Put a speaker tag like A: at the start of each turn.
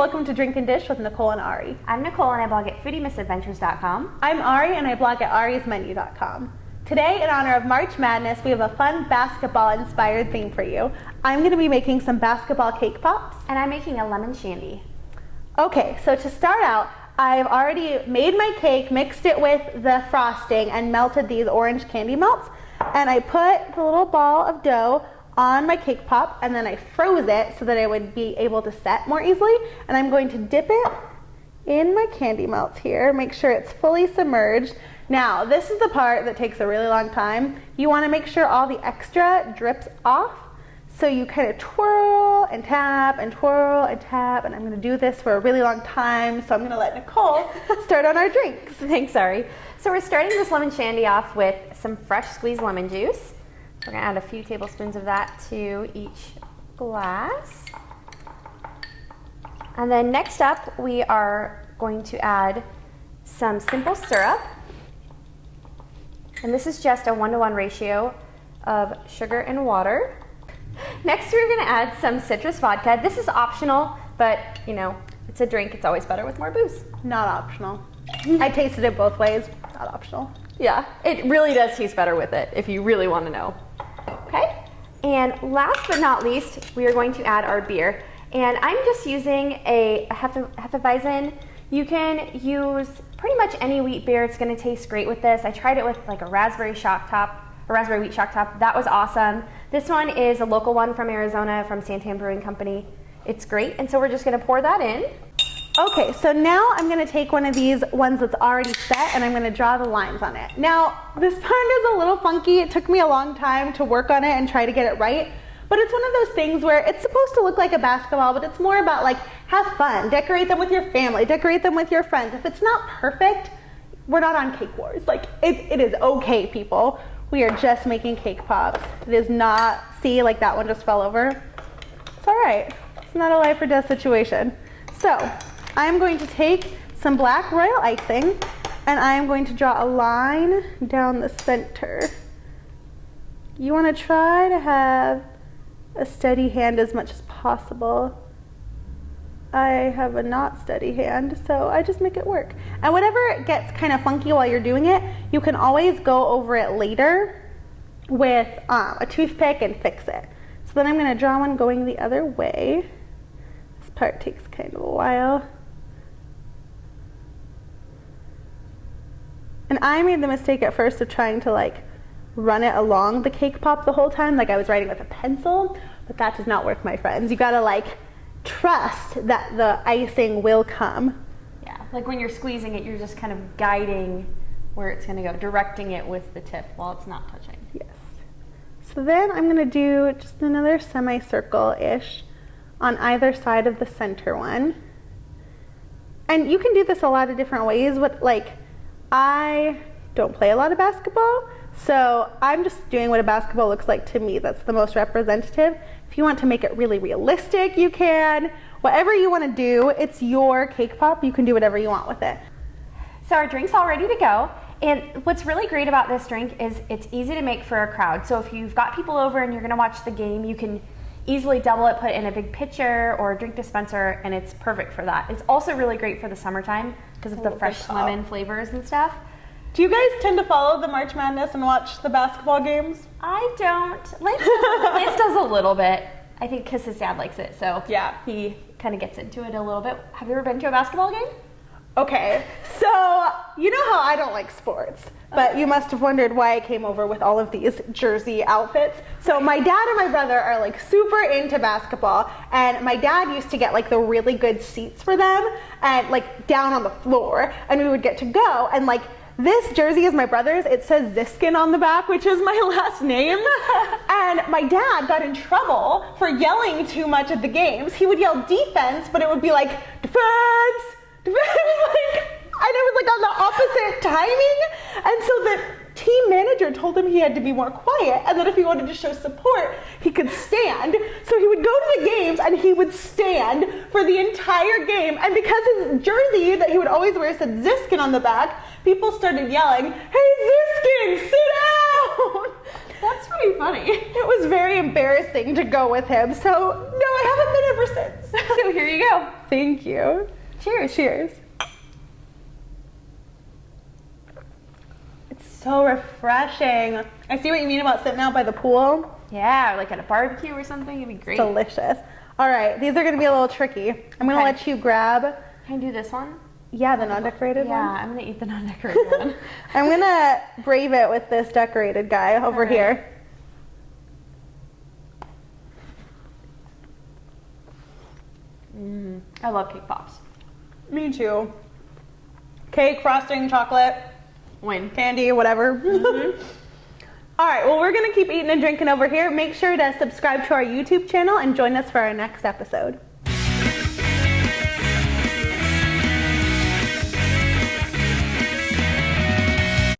A: welcome to Drink and Dish with Nicole and Ari.
B: I'm Nicole and I blog at foodiemisadventures.com.
A: I'm Ari and I blog at arismenu.com. Today, in honor of March Madness, we have a fun basketball-inspired theme for you. I'm going to be making some basketball cake pops.
B: And I'm making a lemon shandy.
A: Okay, so to start out, I've already made my cake, mixed it with the frosting, and melted these orange candy melts. And I put the little ball of dough on my cake pop, and then I froze it so that it would be able to set more easily. And I'm going to dip it in my candy melts here, make sure it's fully submerged. Now, this is the part that takes a really long time. You want to make sure all the extra drips off. So you kind of twirl and tap and twirl and tap, and I'm going to do this for a really long time, so I'm going to let Nicole start on our drinks.
B: Thanks, Ari. So we're starting this lemon shandy off with some fresh squeezed lemon juice. We're going to add a few tablespoons of that to each glass. And then next up, we are going to add some simple syrup. And this is just a 1-to-1 ratio of sugar and water. Next, we're going to add some citrus vodka. This is optional, but you know, it's a drink. It's always better with more booze.
A: Not optional. I tasted it both ways. Not optional.
B: Yeah, it really does taste better with it if you really want to know. Okay, and last but not least, we are going to add our beer. And I'm just using a Hefeweizen. You can use pretty much any wheat beer. It's going to taste great with this. I tried it with like a raspberry wheat shock top. That was awesome. This one is a local one from Arizona from Santan Brewing Company. It's great, and so we're just going to pour that in.
A: Okay, so now I'm going to take one of these ones that's already set, and I'm going to draw the lines on it. Now, this part is a little funky. It took me a long time to work on it and try to get it right, but it's one of those things where it's supposed to look like a basketball, but it's more about like, have fun, decorate them with your family, decorate them with your friends. If it's not perfect, we're not on Cake Wars. Like, it is okay, people. We are just making cake pops. It is not, see, like that one just fell over. It's all right. It's not a life or death situation. So I'm going to take some black royal icing and I'm going to draw a line down the center. You want to try to have a steady hand as much as possible. I have a not steady hand, so I just make it work. And whatever gets kind of funky while you're doing it, you can always go over it later with a toothpick and fix it. So then I'm going to draw one going the other way. This part takes kind of a while. And I made the mistake at first of trying to like run it along the cake pop the whole time, like I was writing with a pencil, but that does not work, my friends. You gotta like trust that the icing will come.
B: Yeah, like when you're squeezing it, you're just kind of guiding where it's going to go, directing it with the tip while it's not touching.
A: Yes. So then I'm going to do just another semicircle-ish on either side of the center one. And you can do this a lot of different ways, but like I don't play a lot of basketball, so I'm just doing what a basketball looks like to me. That's the most representative. If you want to make it really realistic, you can. Whatever you want to do, it's your cake pop. You can do whatever you want with it.
B: So our drink's all ready to go. And what's really great about this drink is it's easy to make for a crowd. So if you've got people over and you're going to watch the game, you can easily double it, put it in a big pitcher or a drink dispenser, and it's perfect for that. It's also really great for the summertime because of the fresh lemon flavors and stuff.
A: Do you guys tend to follow the March Madness and watch the basketball games?
B: I don't. Lance does a little bit. I think because his dad likes it, so
A: yeah,
B: he kind of gets into it a little bit. Have you ever been to a basketball game?
A: Okay, so you know how I don't like sports, but you must have wondered why I came over with all of these jersey outfits. So my dad and my brother are like super into basketball, and my dad used to get like the really good seats for them and like down on the floor, and we would get to go, and like this jersey is my brother's. It says Ziskin on the back, which is my last name. And my dad got in trouble for yelling too much at the games. He would yell defense, but it would be like defense, defense, and it was like on the opposite timing. And so the team manager told him he had to be more quiet, and that if he wanted to show support, he could stand. So he would go to the games and he would stand for the entire game. And because his jersey that he would always wear said Ziskin on the back, people started yelling, "Hey Ziskin, sit down!"
B: That's pretty funny.
A: It was very embarrassing to go with him. So, no, I haven't been ever since.
B: So here you go.
A: Thank you.
B: Cheers.
A: Cheers. It's so refreshing. I see what you mean about sitting out by the pool.
B: Yeah, like at a barbecue or something, it'd be great.
A: Delicious. All right, these are gonna be a little tricky. I'm gonna let you grab.
B: Can I do this one?
A: Yeah, the non-decorated one.
B: Yeah, I'm gonna eat the non-decorated one.
A: I'm gonna brave it with this decorated guy over here.
B: I love cake pops.
A: Me too. Cake, frosting, chocolate,
B: Win.
A: candy, whatever. All right, well, we're gonna keep eating and drinking over here. Make sure to subscribe to our YouTube channel and join us for our next episode.